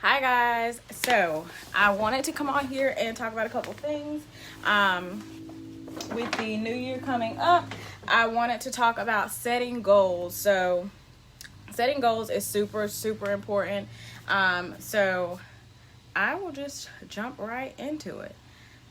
Hi guys. So I wanted to come on here and talk about a couple things. With the new year coming up, I wanted to talk about setting goals. So setting goals is super important. So I will just jump right into it.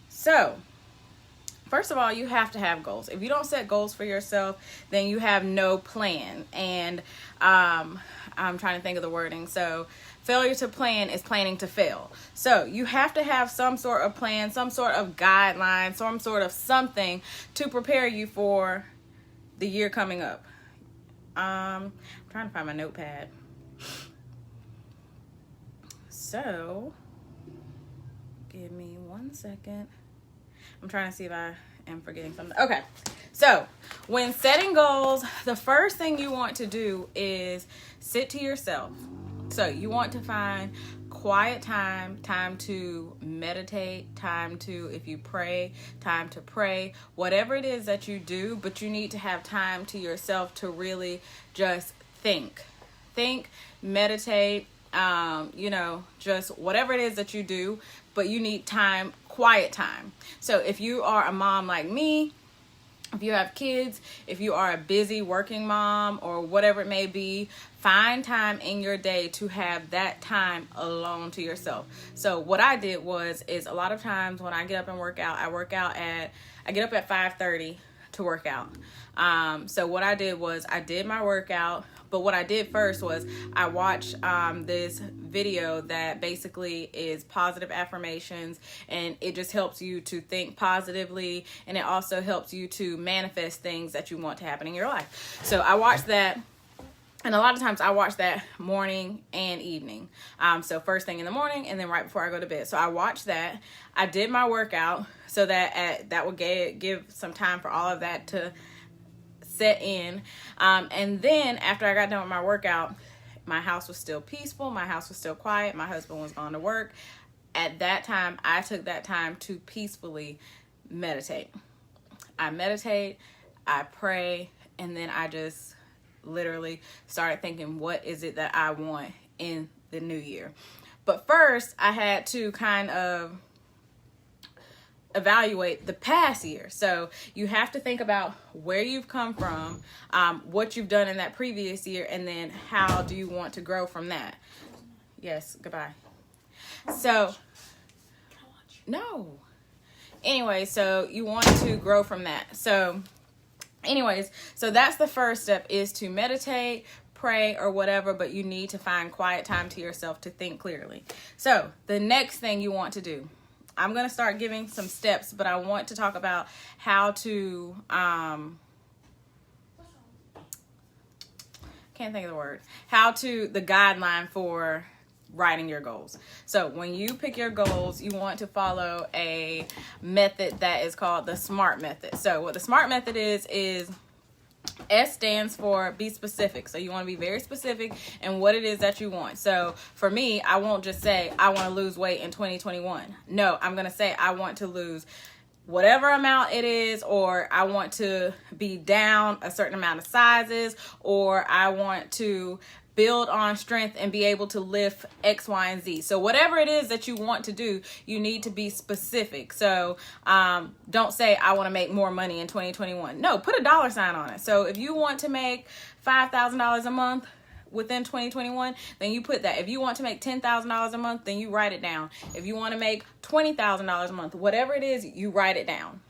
So first of all, you have to have goals. If you don't set goals for yourself, then you have no plan. And I'm trying to think of the wording. So failure to plan is planning to fail. So you have to have some sort of plan, some sort of guideline, some sort of something to prepare you for the year coming up. I'm trying to find my notepad. So give me 1 second. I'm trying to see if I am forgetting something. Okay. So when setting goals, the first thing you want to do is sit to yourself. So you want to find quiet time to meditate, time to, if you pray, time to pray, whatever it is that you do, but you need to have time to yourself to really just think, meditate, just whatever it is that you do, but you need time, quiet time. So if you are a mom like me, if you have kids, if you are a busy working mom or whatever it may be, find time in your day to have that time alone to yourself. So what I did is a lot of times when I get up and work out, I get up at 5:30 to work out. So what I did was I did my workout, but what I did first was I watched this video that basically is positive affirmations, and it just helps you to think positively, and it also helps you to manifest things that you want to happen in your life. So I watched that. And a lot of times I watch that morning and evening. So first thing in the morning and then right before I go to bed. So I watched that. I did my workout so that that would give some time for all of that to set in. And then after I got done with my workout, my house was still peaceful. My house was still quiet. My husband was gone to work. At that time, I took that time to peacefully meditate. I meditate, I pray, and then I just literally started thinking, what is it that I want in the new year? But first, I had to kind of evaluate the past year. So you have to think about where you've come from, what you've done in that previous year, and then how do you want to grow from that? Yes, goodbye. So, no. Anyway, so you want to grow from that. So that's the first step, is to meditate, pray, or whatever, but you need to find quiet time to yourself to think clearly. So the next thing you want to do, I'm going to start giving some steps, but I want to talk about how to, the guideline for writing your goals. So when you pick your goals, you want to follow a method that is called the SMART method. So what the SMART method is S stands for be specific. So you want to be very specific in what it is that you want. So for me, I won't just say I want to lose weight in 2021. No, I'm going to say I want to lose whatever amount it is, or I want to be down a certain amount of sizes, or I want to build on strength and be able to lift X, Y, and Z. So whatever it is that you want to do, you need to be specific. So don't say I want to make more money in 2021. No, put a dollar sign on it. So if you want to make $5,000 a month within 2021, then you put that. If you want to make $10,000 a month, then you write it down. If you want to make $20,000 a month, whatever it is, you write it down.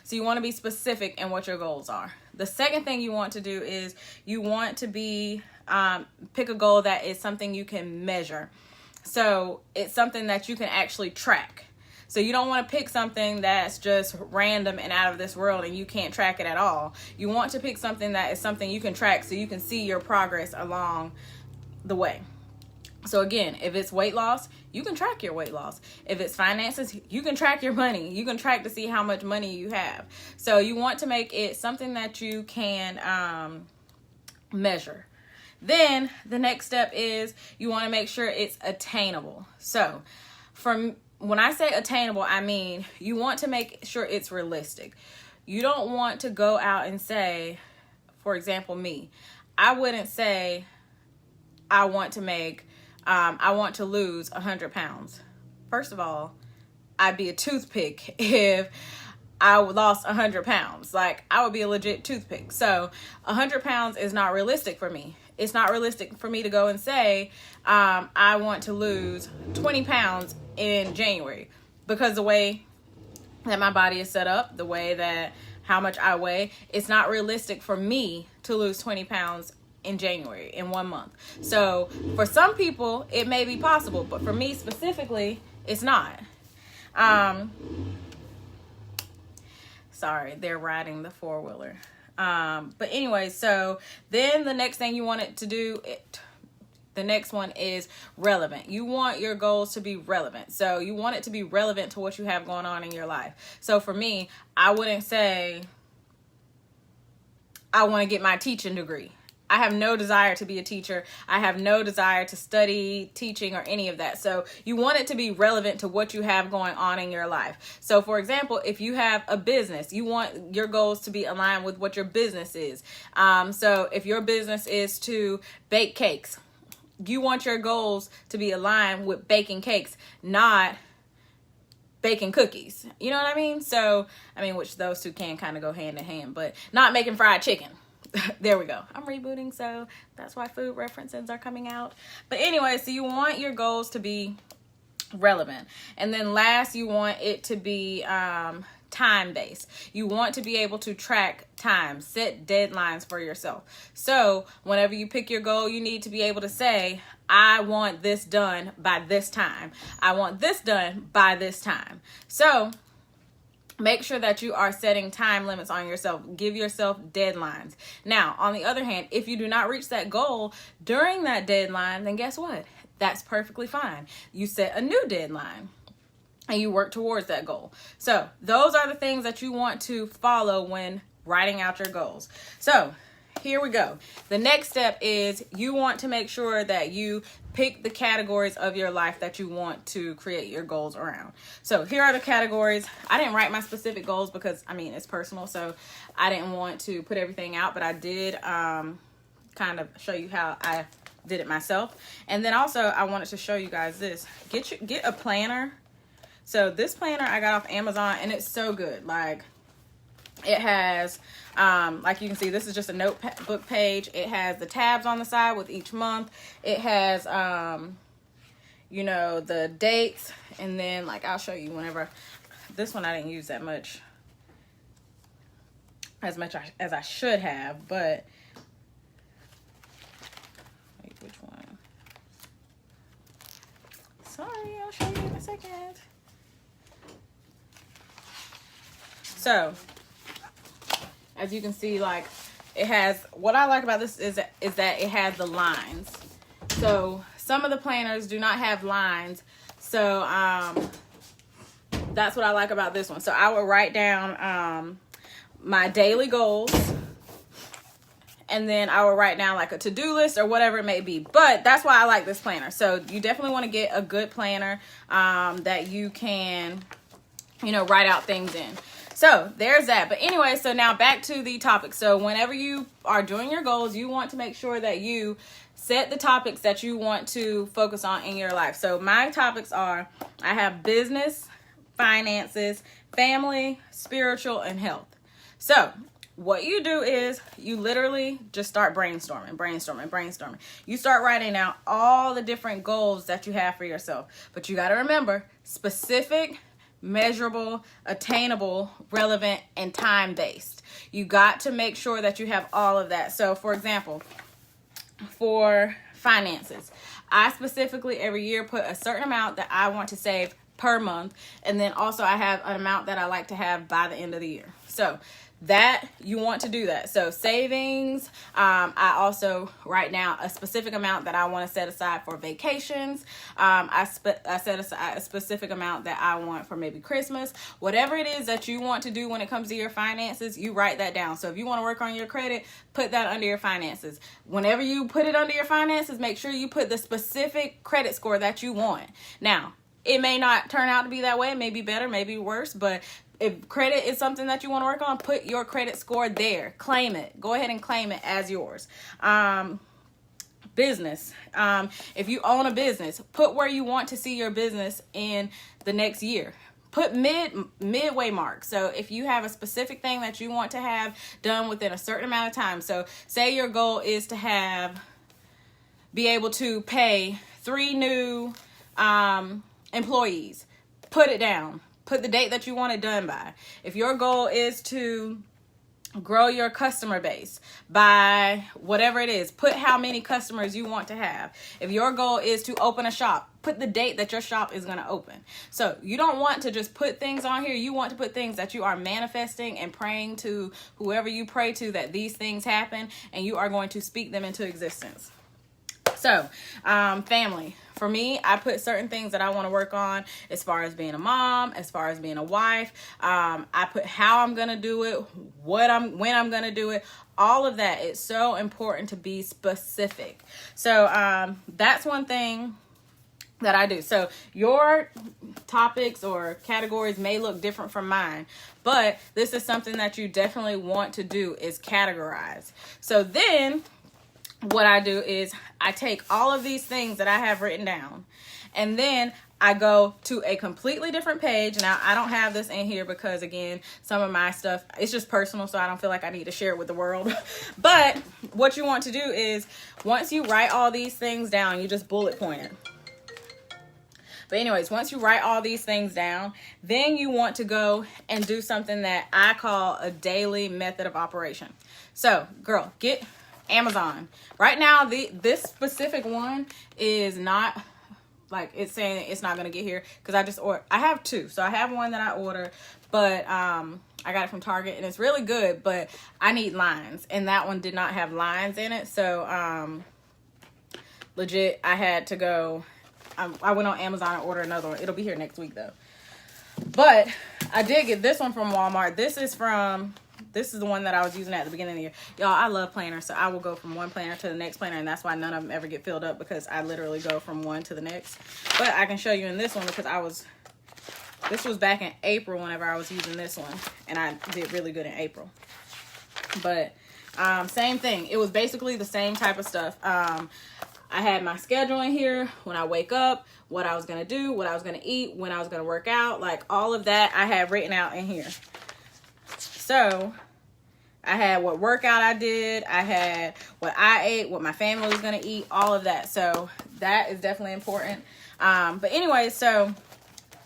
So you want to be specific in what your goals are. The second thing you want to do is you want to pick a goal that is something you can measure. So it's something that you can actually track. So you don't want to pick something that's just random and out of this world and you can't track it at all. You want to pick something that is something you can track so you can see your progress along the way. So again, if it's weight loss, you can track your weight loss. If it's finances, you can track your money. You can track to see how much money you have. So you want to make it something that you can measure. Then the next step is you want to make sure it's attainable. So when I say attainable, I mean you want to make sure it's realistic. You don't want to go out and say, for example, me, I wouldn't say I want to make I want to lose 100 pounds. First of all, I'd be a toothpick if I lost 100 pounds. Like, I would be a legit toothpick. So 100 pounds is not realistic for me. It's not realistic for me to go and say, I want to lose 20 pounds in January, because the way that my body is set up, the way that how much I weigh, it's not realistic for me to lose 20 pounds in January in 1 month. So for some people, it may be possible, but for me specifically, it's not. Sorry, they're riding the four-wheeler. But anyway, so then the next thing you want it to do, the next one is relevant. You want your goals to be relevant. So you want it to be relevant to what you have going on in your life. So for me, I wouldn't say I want to get my teaching degree. I have no desire to be a teacher. I have no desire to study teaching or any of that. So you want it to be relevant to what you have going on in your life. So for example, if you have a business, you want your goals to be aligned with what your business is. So if your business is to bake cakes, you want your goals to be aligned with baking cakes, not baking cookies. You know what I mean? So, I mean, which those two can kind of go hand in hand, but not making fried chicken. There we go. I'm rebooting, so that's why food references are coming out. But anyway, so you want your goals to be relevant. And then last, you want it to be time-based. You want to be able to track time, set deadlines for yourself. So whenever you pick your goal, you need to be able to say, I want this done by this time. I want this done by this time. So make sure that you are setting time limits on yourself. Give yourself deadlines. Now, on the other hand, if you do not reach that goal during that deadline, then guess what? That's perfectly fine. You set a new deadline and you work towards that goal. So those are the things that you want to follow when writing out your goals. So here we go. The next step is you want to make sure that you pick the categories of your life that you want to create your goals around. So here are the categories. I didn't write my specific goals because, I mean, it's personal, so I didn't want to put everything out, but I did kind of show you how I did it myself. And then also I wanted to show you guys this. Get a planner. So this planner I got off Amazon, and it's so good. Like, it has, like you can see, this is just a notebook page. It has the tabs on the side with each month. It has, you know, the dates. And then, like, I'll show you whenever. This one I didn't use that much, as I should have. But, wait, which one? Sorry, I'll show you in a second. So, as you can see, like, it has, what I like about this is that it has the lines. So some of the planners do not have lines. So that's what I like about this one. So I will write down my daily goals, and then I will write down like a to-do list or whatever it may be. But that's why I like this planner. So you definitely want to get a good planner that you can, you know, write out things in. So there's that. But anyway, so now back to the topic. So whenever you are doing your goals, you want to make sure that you set the topics that you want to focus on in your life. So my topics are, I have business, finances, family, spiritual, and health. So what you do is you literally just start brainstorming. You start writing down all the different goals that you have for yourself. But you got to remember, specific, measurable, attainable, relevant, and time-based. You got to make sure that you have all of that. So for example, for finances, I specifically every year put a certain amount that I want to save per month, and then also I have an amount that I like to have by the end of the year. So that you want to do that. So savings, I also write down a specific amount that I want to set aside for vacations. I set aside a specific amount that I want for maybe Christmas. Whatever it is that you want to do when it comes to your finances, you write that down. So if you want to work on your credit, put that under your finances. Whenever you put it under your finances, make sure you put the specific credit score that you want. Now, it may not turn out to be that way. It may be better, maybe worse, but if credit is something that you want to work on, put your credit score there. Claim it. Go ahead and claim it as yours. business. If you own a business, put where you want to see your business in the next year. Put midway mark. So if you have a specific thing that you want to have done within a certain amount of time. So say your goal is to be able to pay 3 new employees. Put it down. Put the date that you want it done by. If your goal is to grow your customer base by whatever it is, put how many customers you want to have. If your goal is to open a shop, put the date that your shop is going to open. So you don't want to just put things on here. You want to put things that you are manifesting and praying to whoever you pray to that these things happen, and you are going to speak them into existence. So, family. For me, I put certain things that I want to work on as far as being a mom, as far as being a wife. I put how I'm going to do it, when I'm going to do it, all of that. It's so important to be specific. So, that's one thing that I do. So your topics or categories may look different from mine, but this is something that you definitely want to do is categorize. So then what I do is I take all of these things that I have written down, and then I go to a completely different page. Now, I don't have this in here because, again, some of my stuff, it's just personal, so I don't feel like I need to share it with the world. But what you want to do is once you write all these things down, you just bullet point it. But anyways, once you write all these things down, then you want to go and do something that I call a daily method of operation. So, girl, get Amazon. Right now, this specific one is not, like, it's saying it's not going to get here because I have 2. So I have one that I ordered, but I got it from Target, and it's really good, but I need lines, and that one did not have lines in it. So legit, I had to go, I went on Amazon and ordered another one. It'll be here next week though. But I did get this one from Walmart. This is the one that I was using at the beginning of the year. Y'all, I love planners, so I will go from one planner to the next planner, and that's why none of them ever get filled up, because I literally go from one to the next. But I can show you in this one because this was back in April whenever I was using this one, and I did really good in April. But same thing. It was basically the same type of stuff. I had my schedule in here, when I wake up, what I was going to do, what I was going to eat, when I was going to work out, like all of that I had written out in here. So I had what workout I did, I had what I ate, what my family was going to eat, all of that. So that is definitely important. But anyway, so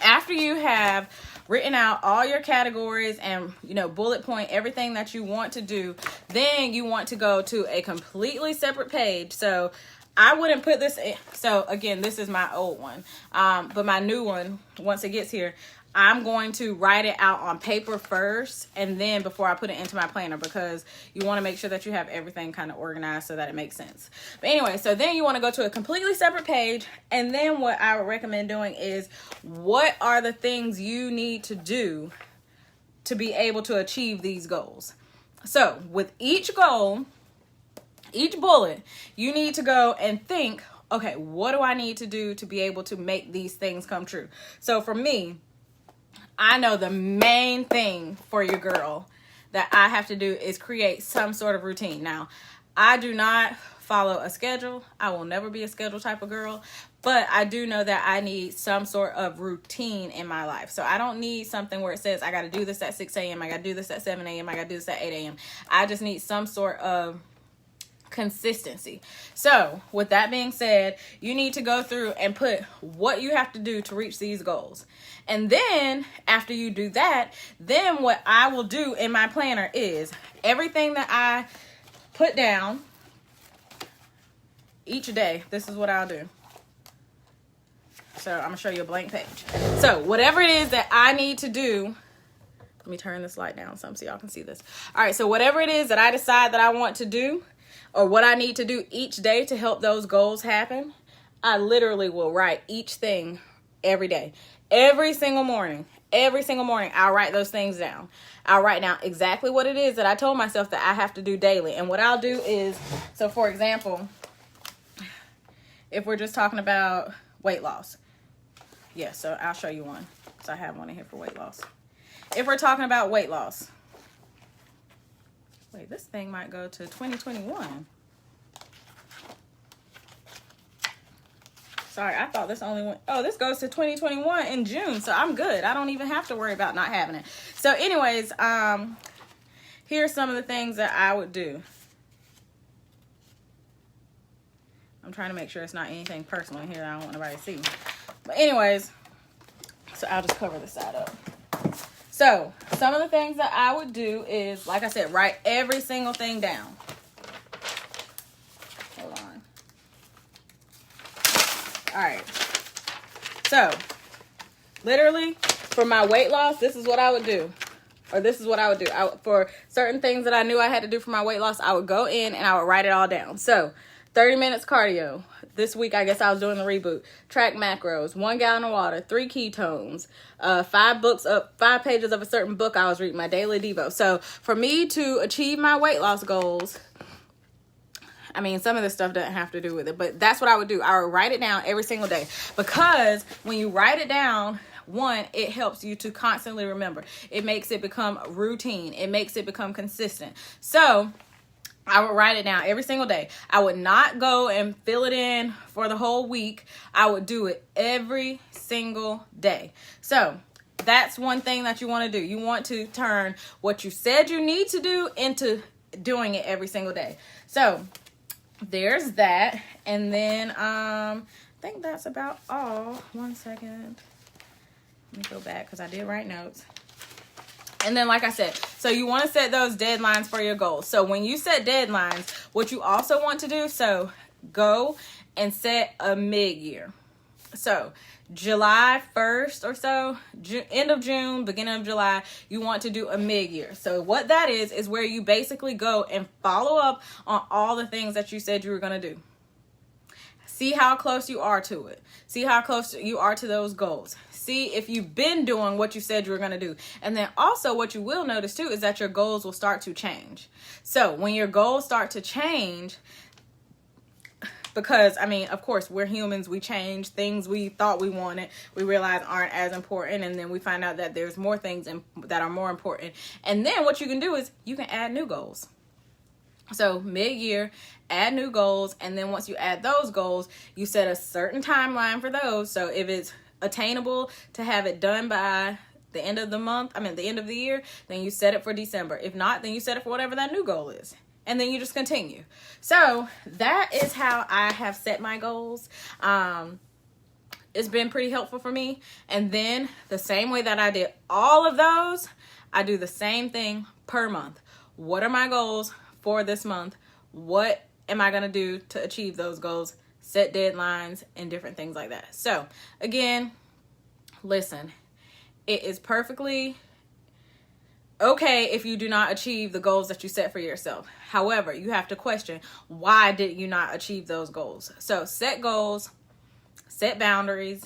after you have written out all your categories and, bullet point everything that you want to do, then you want to go to a completely separate page. So I wouldn't put this in. So again, this is my old one. But my new one, once it gets here, I'm going to write it out on paper first, and then before I put it into my planner, because you want to make sure that you have everything kind of organized so that it makes sense. But anyway, so then you want to go to a completely separate page, and then what I would recommend doing is, what are the things you need to do to be able to achieve these goals? So with each goal, each bullet, you need to go and think, okay, what do I need to do to be able to make these things come true? So for me, I know the main thing for your girl that I have to do is create some sort of routine. Now, I do not follow a schedule. I will never be a schedule type of girl, but I do know that I need some sort of routine in my life. So I don't need something where it says I got to do this at 6 a.m. I got to do this at 7 a.m. I got to do this at 8 a.m. I just need some sort of consistency. So with that being said, you need to go through and put what you have to do to reach these goals. And then after you do that, then what I will do in my planner is everything that I put down each day. This is what I'll do. So I'm gonna show you a blank page. So whatever it is that I need to do, let me turn this light down so y'all can see this. All right, so whatever it is that I decide that I want to do, or what I need to do each day to help those goals happen, I literally will write each thing every day. Every single morning, I'll write those things down. I'll write down exactly what it is that I told myself that I have to do daily. And what I'll do is, so for example, if we're just talking about weight loss. Yeah, so I'll show you one. So I have one in here for weight loss. If we're talking about weight loss. Wait, this thing might go to 2021. Sorry, I thought this only went, oh, this goes to 2021 in June, so I'm good. I don't even have to worry about not having it. So anyways, here's some of the things that I would do. I'm trying to make sure it's not anything personal in here that I don't want nobody to see. But anyways, so I'll just cover this side up. So some of the things that I would do is, like I said, write every single thing down. Hold on. All right. So literally for my weight loss, this is what I would do. Or this is what I would do. For certain things that I knew I had to do for my weight loss, I would go in and I would write it all down. So 30 minutes cardio. This week, I guess I was doing the reboot. Track macros, 1 gallon of water, 3 ketones, 5 pages of a certain book I was reading, my daily Devo. So for me to achieve my weight loss goals, I mean, some of this stuff doesn't have to do with it, but that's what I would do. I would write it down every single day, because when you write it down, one, it helps you to constantly remember. It makes it become routine. It makes it become consistent. So I would write it down every single day. I would not go and fill it in for the whole week. I would do it every single day. So that's one thing that you want to do. You want to turn what you said you need to do into doing it every single day. So there's that. And then I think that's about all. 1 second. Let me go back because I did write notes. And then, like I said, so you want to set those deadlines for your goals. So when you set deadlines, what you also want to do, so go and set a mid-year. So July 1st or so, end of June, beginning of July, you want to do a mid-year. So what that is where you basically go and follow up on all the things that you said you were going to do. See how close you are to it. See how close you are to those goals. See if you've been doing what you said you were going to do. And then also what you will notice too is that your goals will start to change. So when your goals start to change, because, I mean, of course, we're humans. We change. Things we thought we wanted, we realize aren't as important. And then we find out that there's more things that are more important. And then what you can do is you can add new goals. So mid-year, add new goals. And then once you add those goals, you set a certain timeline for those. So if it's attainable to have it done by the end of the month, the end of the year, then you set it for December. If not, then you set it for whatever that new goal is. And then you just continue. So that is how I have set my goals. It's been pretty helpful for me. And then the same way that I did all of those, I do the same thing per month. What are my goals for this month? What am I going to do to achieve those goals? Set deadlines and different things like that. So again, listen, it is perfectly okay if you do not achieve the goals that you set for yourself. However, you have to question, why did you not achieve those goals? So set goals, set boundaries,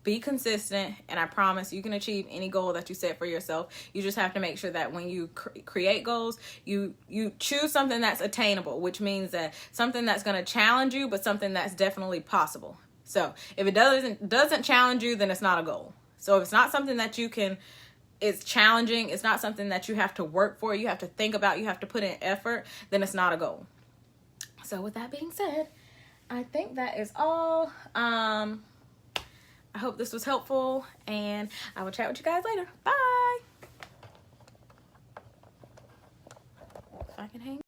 be consistent, and I promise you can achieve any goal that you set for yourself. You just have to make sure that when you create goals, you choose something that's attainable, which means that something that's going to challenge you, but something that's definitely possible. So if it doesn't challenge you, then it's not a goal. So if it's not something that you can, it's challenging, it's not something that you have to work for, you have to think about, you have to put in effort, then it's not a goal. So with that being said, I think that is all. I hope this was helpful, and I will chat with you guys later. Bye. If I can hang